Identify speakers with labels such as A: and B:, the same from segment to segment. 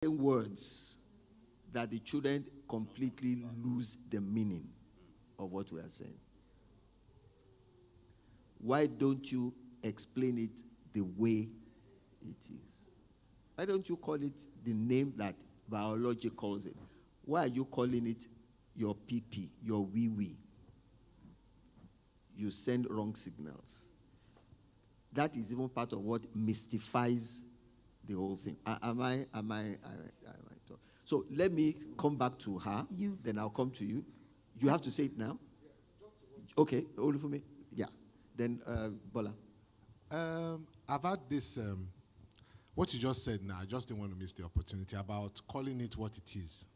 A: words that the children completely lose the meaning of what we are saying. Why don't you explain it the way it is? Why don't you call it the name that biology calls it? Why are you calling it your pee-pee, your wee-wee? You send wrong signals. That is even part of what mystifies the whole thing. So let me come back to her, then I'll come to you. You have to say it now? Okay, Olufumi. Yeah. Then Bola.
B: I've had this, what you just said now, I just didn't want to miss the opportunity about calling it what it is.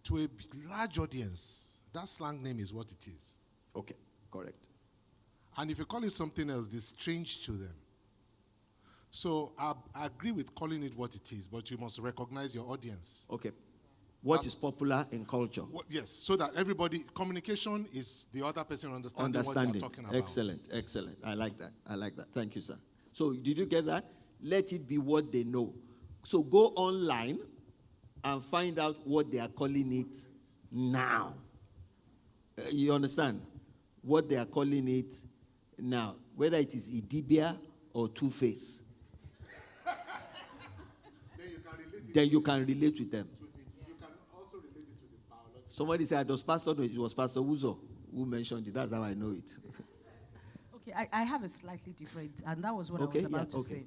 B: To a large audience, that slang name is what it is.
A: Okay, correct.
B: And if you call it something else, it's strange to them. So I agree with calling it what it is, but you must recognize your audience.
A: Okay. What is popular in culture?
B: Yes, so that everybody, communication is the other person understanding what you're talking about.
A: Excellent, excellent. I like that. I like that. Thank you, sir. So did you get that? Let it be what they know. So go online and find out what they are calling it now. You understand? What they are calling it now. Whether it is Idibia or Two-Face. Then you can relate with them.
B: You can also relate it to the biology.
A: Somebody said, it was Pastor Uzo who mentioned it. That's how I know it.
C: Okay, I have a slightly different, and that was what I was about to say.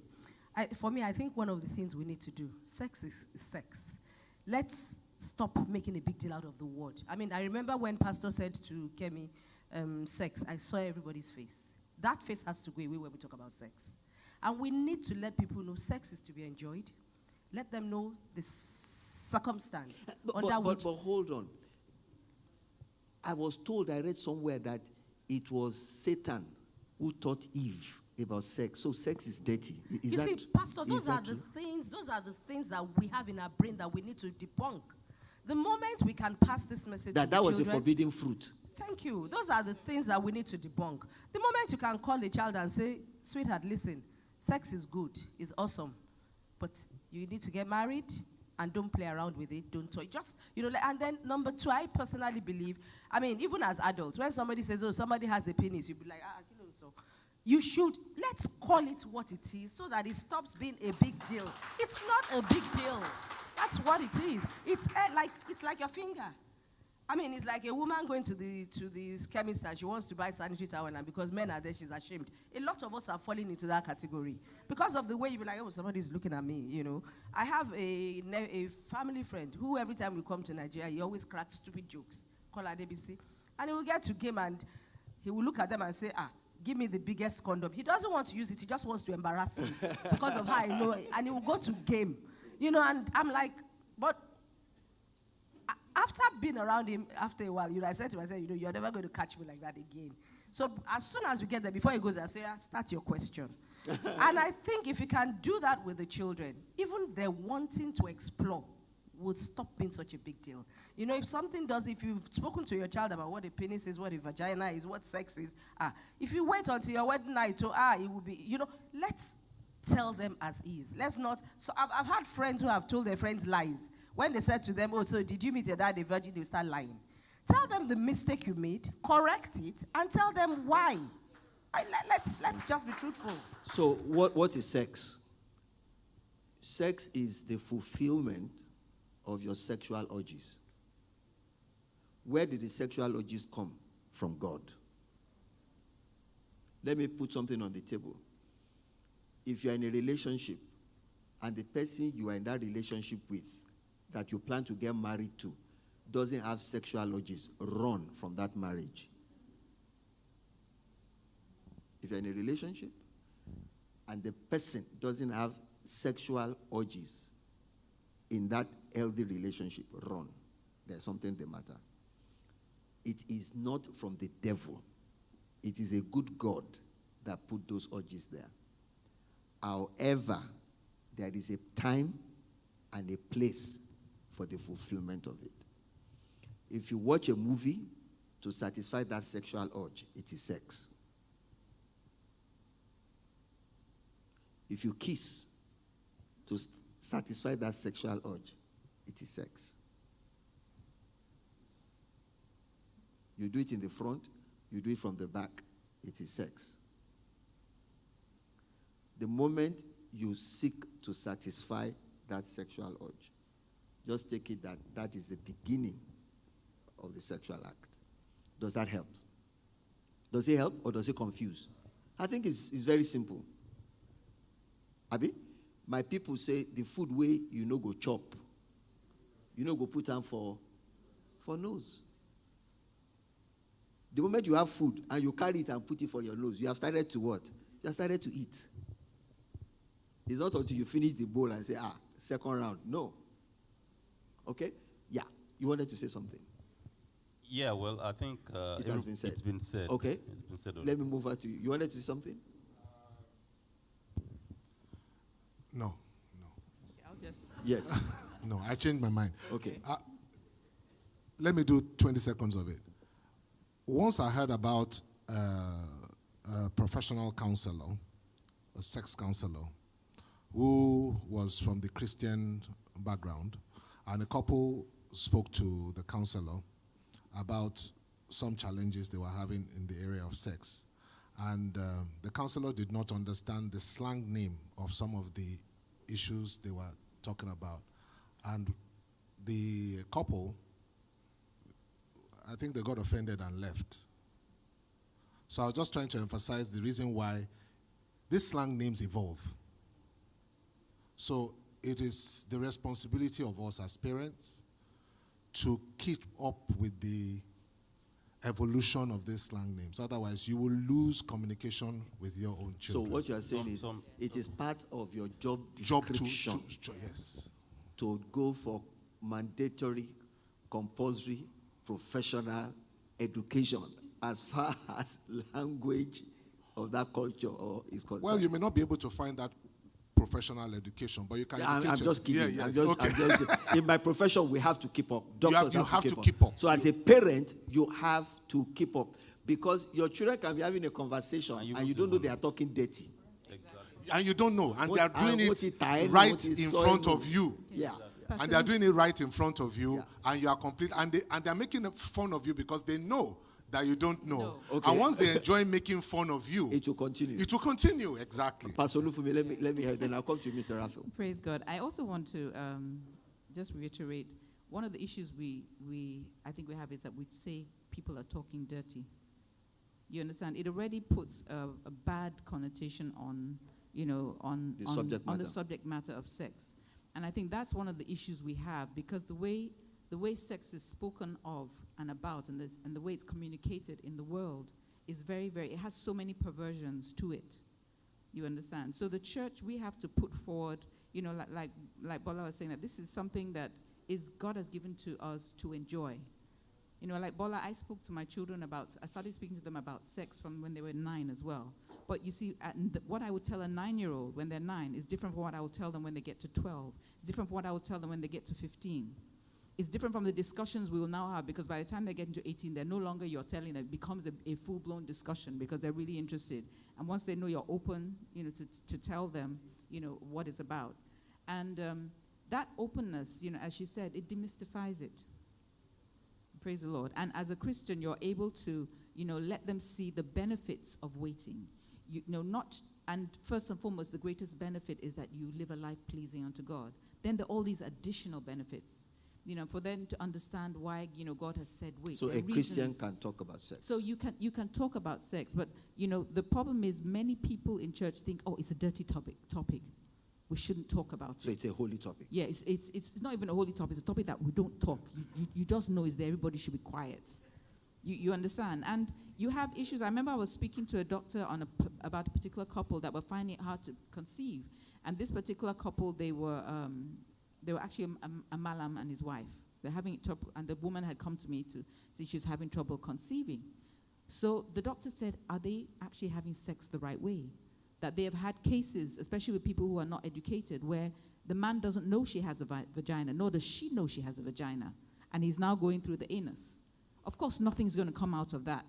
C: For me, I think one of the things we need to do, sex is sex. Let's stop making a big deal out of the word. I mean, I remember when Pastor said to Kemi, sex, I saw everybody's face. That face has to go away when we talk about sex. And we need to let people know sex is to be enjoyed. Let them know the circumstance under which...
A: But hold on. I was told, I read somewhere that it was Satan who taught Eve about sex. So sex is dirty.
C: You see, Pastor, those are the things that we have in our brain that we need to debunk. The moment we can pass this message to the children...
A: That was a forbidden fruit.
C: Thank you. Those are the things that we need to debunk. The moment you can call a child and say, sweetheart, listen, sex is good, it's awesome, but you need to get married and don't play around with it, don't toy. Just, and then number two, I personally believe, I mean, even as adults, when somebody says, oh, somebody has a penis, you'll be like, so. You should, let's call it what it is so that it stops being a big deal. It's not a big deal. That's what it is. It's like your finger. I mean, it's like a woman going to the chemist and she wants to buy sanitary towel, and because men are there, she's ashamed. A lot of us are falling into that category because of the way you be like, oh, somebody's looking at me, I have a family friend who every time we come to Nigeria, he always cracks stupid jokes, call her DBC, and he will get to game and he will look at them and say, give me the biggest condom. He doesn't want to use it, he just wants to embarrass him because of how I know it. And he will go to game, and I'm like, but after being around him, after a while, I said to myself, you're never going to catch me like that again. So as soon as we get there, before he goes, I say, start your question. And I think if you can do that with the children, even their wanting to explore would stop being such a big deal. If you've spoken to your child about what a penis is, what a vagina is, what sex is, if you wait until your wedding night, it will be, let's tell them as is. Let's not, so I've had friends who have told their friends lies. When they said to them, oh, so did you meet your dad a virgin? They start lying. Tell them the mistake you made, correct it, and tell them why. Let's just be truthful.
A: So what is sex? Sex is the fulfillment of your sexual urges. Where did the sexual urges come? From God. Let me put something on the table. If you're in a relationship and the person you are in that relationship with, that you plan to get married to, doesn't have sexual urges, run from that marriage. If you're in a relationship and the person doesn't have sexual urges in that healthy relationship, run. There's something the matter. It is not from the devil. It is a good God that put those urges there. However, there is a time and a place for the fulfillment of it. If you watch a movie to satisfy that sexual urge, it is sex. If you kiss to satisfy that sexual urge, it is sex. You do it in the front, you do it from the back, it is sex. The moment you seek to satisfy that sexual urge, just take it that that is the beginning of the sexual act. Does that help? Does it help or does it confuse? I think it's very simple. Abi, my people say the food way you no go chop, you no go put on for nose. The moment you have food and you carry it and put it for your nose, you have started to what? You have started to eat. It's not until you finish the bowl and say, second round. No. Okay? Yeah. You wanted to say something?
D: Yeah, well, I think
A: it has been said.
D: It's been said.
A: Okay.
D: It's been said already.
A: Let me move on to you. You wanted to say something?
B: No.
E: I'll just.
A: Yes.
B: No, I changed my mind.
A: Okay.
B: Let me do 20 seconds of it. Once I heard about a professional counselor, a sex counselor, who was from the Christian background, and a couple spoke to the counselor about some challenges they were having in the area of sex. And the counselor did not understand the slang name of some of the issues they were talking about. And the couple, I think they got offended and left. So I was just trying to emphasize the reason why these slang names evolve. So it is the responsibility of us as parents to keep up with the evolution of these slang names. Otherwise, you will lose communication with your own children.
A: So what you are saying is, it is part of your job description
B: yes,
A: to go for mandatory, compulsory, professional education as far as language of that culture is concerned.
B: Well, you may not be able to find that professional education, but you can educate
A: I'm just kidding.
B: Yeah,
A: I'm
B: yes.
A: just, in my profession, we have to keep up. Doctors
B: you have to
A: keep
B: keep up.
A: So as a parent, you have to keep up. Because your children can be having a conversation and you don't know they are talking dirty.
B: Exactly. And you don't know. And they are doing it right in front of you.
A: Yeah.
B: And they are doing it right in front of you, and you are complete. And they are making fun of you because they know that you don't know.
E: No.
A: Okay.
B: And once they enjoy making fun of you,
A: it will continue.
B: It will continue, exactly.
A: Pastor Olufumi, let me help. Then I'll come to Mr. Raphael.
E: Praise God. I also want to just reiterate, one of the issues I think we have is that we say people are talking dirty. You understand? It already puts a bad connotation on the subject matter of sex. And I think that's one of the issues we have, because the way sex is spoken of and about and the way it's communicated in the world is very, very, it has so many perversions to it. You understand? So the church, we have to put forward, like Bola was saying, that this is something that God has given to us to enjoy. Like Bola, I spoke to my children I started speaking to them about sex from when they were 9 as well. But you see, what I would tell a 9-year-old when they're 9 is different from what I will tell them when they get to 12. It's different from what I will tell them when they get to 15. It's different from the discussions we will now have, because by the time they get into 18, they're no longer you're telling them. It becomes a full-blown discussion because they're really interested. And once they know you're open, to tell them, what it's about. And that openness, as she said, it demystifies it. Praise the Lord. And as a Christian, you're able to, let them see the benefits of waiting. And first and foremost, the greatest benefit is that you live a life pleasing unto God. Then there are all these additional benefits, for them to understand why, God has said wait.
A: So a Christian can talk about sex.
E: So you can talk about sex, but, the problem is many people in church think, oh, it's a dirty topic. We shouldn't talk about it.
A: So it's a holy topic.
E: Yeah, it's not even a holy topic. It's a topic that we don't talk. You just know is there. Everybody should be quiet. You understand? And you have issues. I remember I was speaking to a doctor about a particular couple that were finding it hard to conceive. And this particular couple, they were actually a malam and his wife. They're having trouble, and the woman had come to me to say she's having trouble conceiving. So the doctor said, are they actually having sex the right way? That they have had cases, especially with people who are not educated, where the man doesn't know she has a vagina, nor does she know she has a vagina, and he's now going through the anus. Of course, nothing's going to come out of that.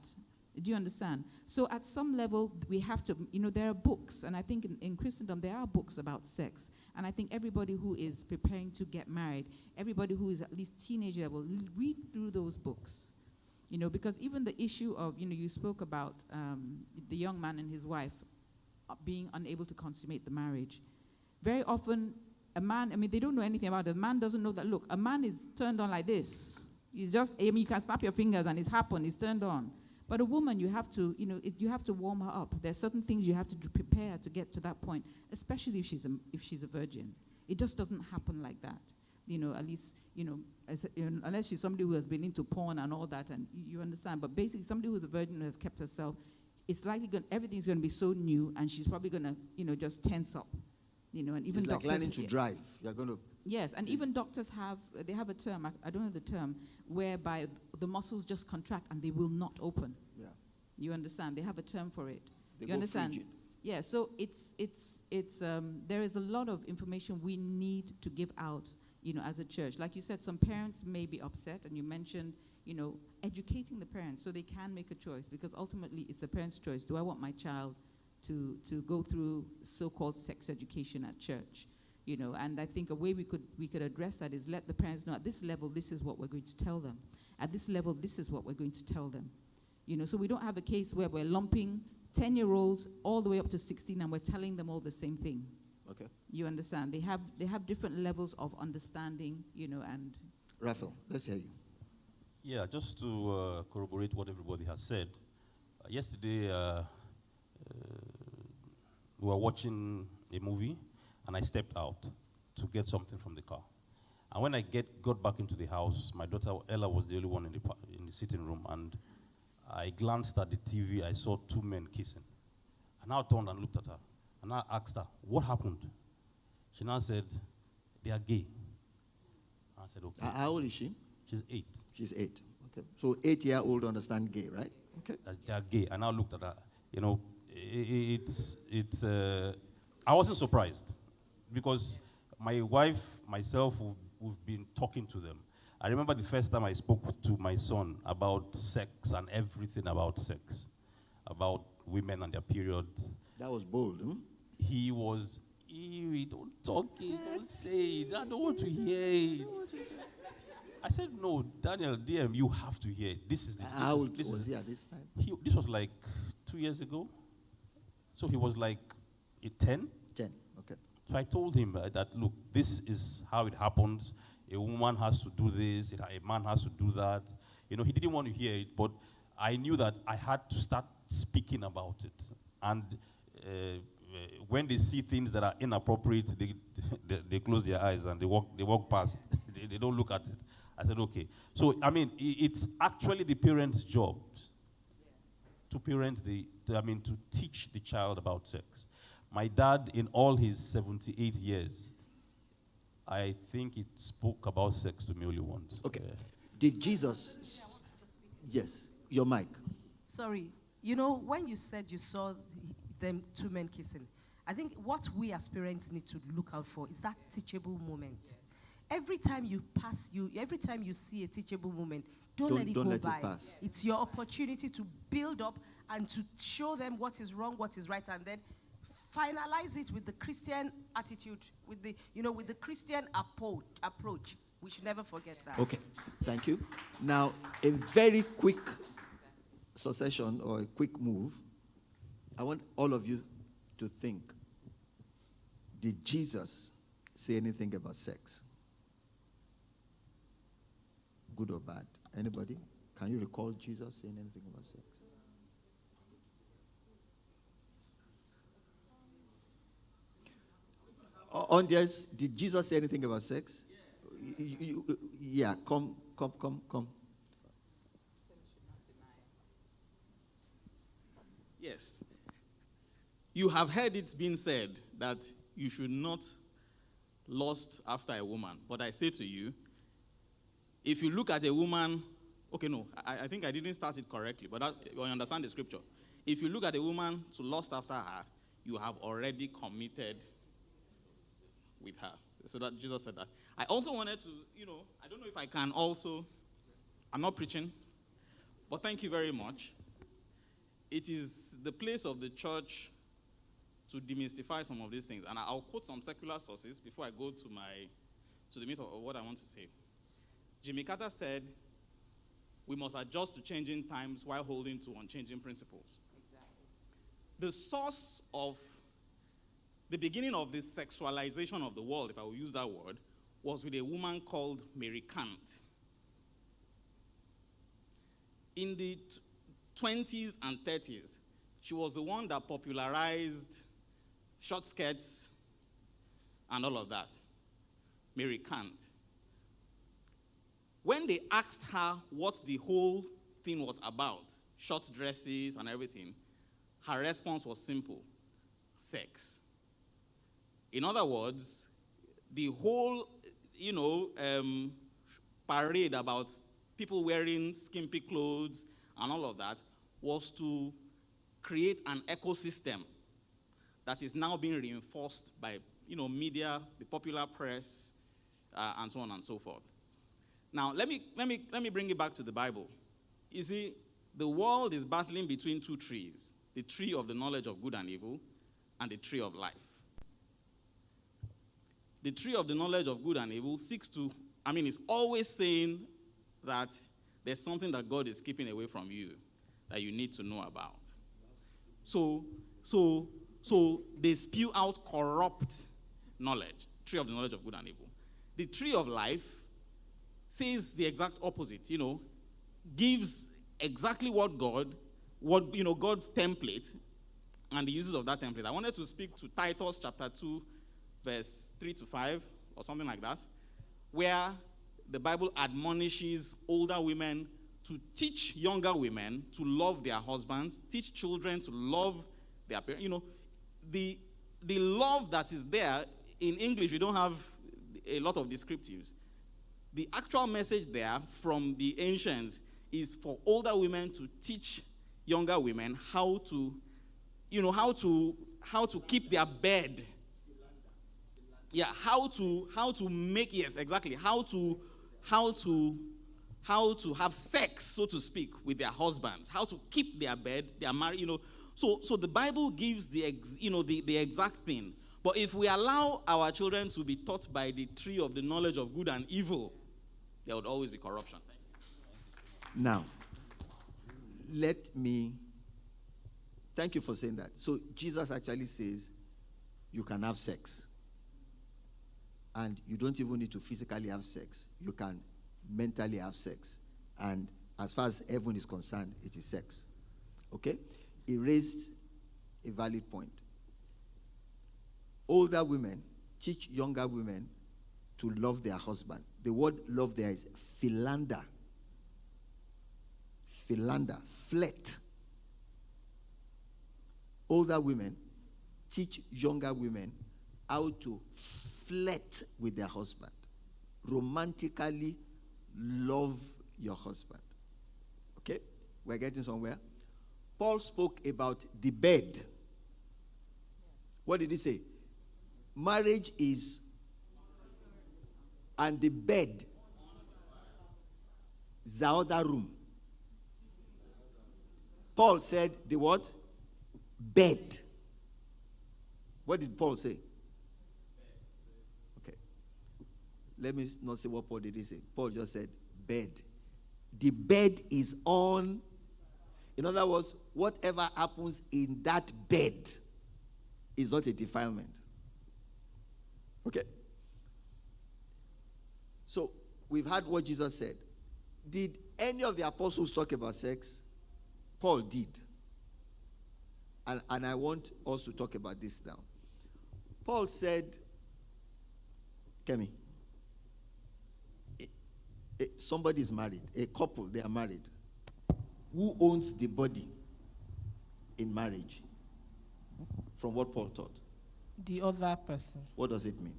E: Do you understand? So at some level, we have to, there are books, and I think in Christendom, there are books about sex, And I think everybody who is preparing to get married, everybody who is at least teenager will read through those books. Because even the issue of, you spoke about the young man and his wife being unable to consummate the marriage. Very often, a man, they don't know anything about it. The man doesn't know that, look, a man is turned on like this. He's just, you can snap your fingers and it's happened, it's turned on. But a woman, you have to, you have to warm her up. There are certain things you have to prepare to get to that point, especially if she's a virgin. It just doesn't happen like that. At least, unless she's somebody who has been into porn and all that, and you understand. But basically, somebody who's a virgin who has kept herself, it's likely everything's going to be so new, and she's probably going to, just tense up. And even
A: it's like learning to drive. You're going to.
E: Yes, and even doctors have a term, I don't know the term, whereby the muscles just contract and they will not open.
A: Yeah.
E: You understand? They have a term for it.
A: They
E: You
A: go
E: understand?
A: frigid.
E: Yeah, so there is a lot of information we need to give out, as a church. Like you said, some parents may be upset, and you mentioned, educating the parents so they can make a choice, because ultimately it's the parents' choice. Do I want my child to go through so-called sex education at church? And I think a way we could address that is let the parents know at this level, this is what we're going to tell them. At this level, this is what we're going to tell them. So we don't have a case where we're lumping 10-year-olds all the way up to 16 and we're telling them all the same thing.
A: Okay.
E: You understand? They have different levels of understanding, and...
A: Raphael, let's hear you.
D: Yeah, just to corroborate what everybody has said. Yesterday, we were watching a movie, and I stepped out to get something from the car. And when I got back into the house, my daughter Ella was the only one in the sitting room, and I glanced at the TV. I saw two men kissing. And I turned and looked at her, and I asked her, what happened? She now said, they are gay. I said, okay.
A: How old is she?
D: She's 8.
A: She's 8. Okay. So 8-year-old understand gay, right? Okay.
D: They are gay. And I looked at her. I wasn't surprised, because my wife, myself, we've been talking to them. I remember the first time I spoke to my son about sex and everything about sex, about women and their periods.
A: That was bold, huh?
D: He was, don't talk it, don't say it, I don't want to hear it. I said, no, Daniel, DM, you have to hear it.
A: How old was he at this time?
D: This was like 2 years ago. So he was like 10.
A: 10, okay.
D: So I told him that, look, this is how it happens. A woman has to do this, a man has to do that. He didn't want to hear it, but I knew that I had to start speaking about it. And when they see things that are inappropriate, they close their eyes and they walk past. they don't look at it. I said, okay. So, it's actually the parents' job to parent to teach the child about sex. My dad, in all his 78 years, I think he spoke about sex to me only once.
A: Okay. Did Jesus... Yes, your mic.
C: Sorry. When you said you saw them two men kissing, I think what we as parents need to look out for is that teachable moment. Every time you see a teachable moment, don't let it go by. It's your opportunity to build up and to show them what is wrong, what is right, and then finalize it with the Christian attitude, with the Christian approach. We should never forget that.
A: Okay, thank you. Now, a very quick succession or a quick move. I want all of you to think, did Jesus say anything about sex? Good or bad? Anybody? Can you recall Jesus saying anything about sex? Audience, did Jesus say anything about sex? Yeah, come.
F: Yes. You have heard it being said that you should not lust after a woman. But I say to you, if you look at a woman, I think I didn't start it correctly, but you understand the scripture. If you look at a woman to lust after her, you have already committed with her. So that Jesus said that. I also wanted to, I don't know if I can also, I'm not preaching, but thank you very much. It is the place of the church to demystify some of these things. And I'll quote some secular sources before I go to the meat of what I want to say. Jimmy Carter said, we must adjust to changing times while holding to unchanging principles. Exactly. The source of the beginning of this sexualization of the world, if I will use that word, was with a woman called Mary Kant. In the 20s and 30s, she was the one that popularized short skirts and all of that. Mary Kant. When they asked her what the whole thing was about, short dresses and everything, her response was simple: sex. In other words, the whole, parade about people wearing skimpy clothes and all of that was to create an ecosystem that is now being reinforced by, media, the popular press, and so on and so forth. Now, let me bring it back to the Bible. You see, the world is battling between two trees: the tree of the knowledge of good and evil, and the tree of life. The tree of the knowledge of good and evil it's always saying that there's something that God is keeping away from you that you need to know about. So they spew out corrupt knowledge, tree of the knowledge of good and evil. The tree of life says the exact opposite, gives exactly God's template and the uses of that template. I wanted to speak to Titus chapter 2, verse 3 to 5, or something like that, where the Bible admonishes older women to teach younger women to love their husbands, teach children to love their parents. The love that is there, in English, we don't have a lot of descriptives. The actual message there from the ancients is for older women to teach younger women how to keep their bed. Yeah, how to make, yes, exactly, how to have sex, so to speak, with their husbands, how to keep their bed, their marriage, So the Bible gives the exact thing. But if we allow our children to be taught by the tree of the knowledge of good and evil, there would always be corruption.
A: Now, thank you for saying that. So Jesus actually says you can have sex. And you don't even need to physically have sex. You can mentally have sex. And as far as heaven is concerned, it is sex. Okay? He raised a valid point. Older women teach younger women to love their husband. The word love there is philander. Philander, flirt. Older women teach younger women how to flirt with their husband. Romantically love your husband. Okay? We're getting somewhere. Paul spoke about the bed. What did he say? Marriage is, and the bed, the other room. Paul said the what? Bed. What did Paul say? Okay. Let me not say what Paul did say. Paul just said bed. The bed is on. In other words, whatever happens in that bed is not a defilement. Okay. So we've heard what Jesus said. Did any of the apostles talk about sex? Paul did. And I want us to talk about this now. Paul said, Kemi, somebody is married, a couple, they are married. Who owns the body in marriage? From what Paul taught.
G: The other person.
A: What does it mean?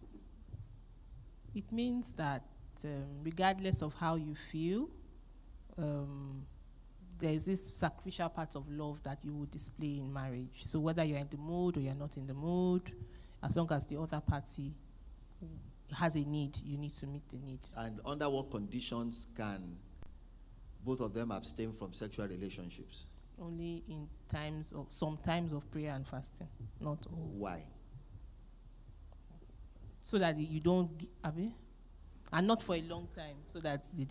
G: It means that regardless of how you feel, there is this sacrificial part of love that you will display in marriage. So whether you're in the mood or you're not in the mood, as long as the other party has a need, you need to meet the need.
A: And under what conditions can both of them abstain from sexual relationships?
G: Only in times of, some times of prayer and fasting, not all.
A: Why?
G: So that you don't, and not for a long time, so that the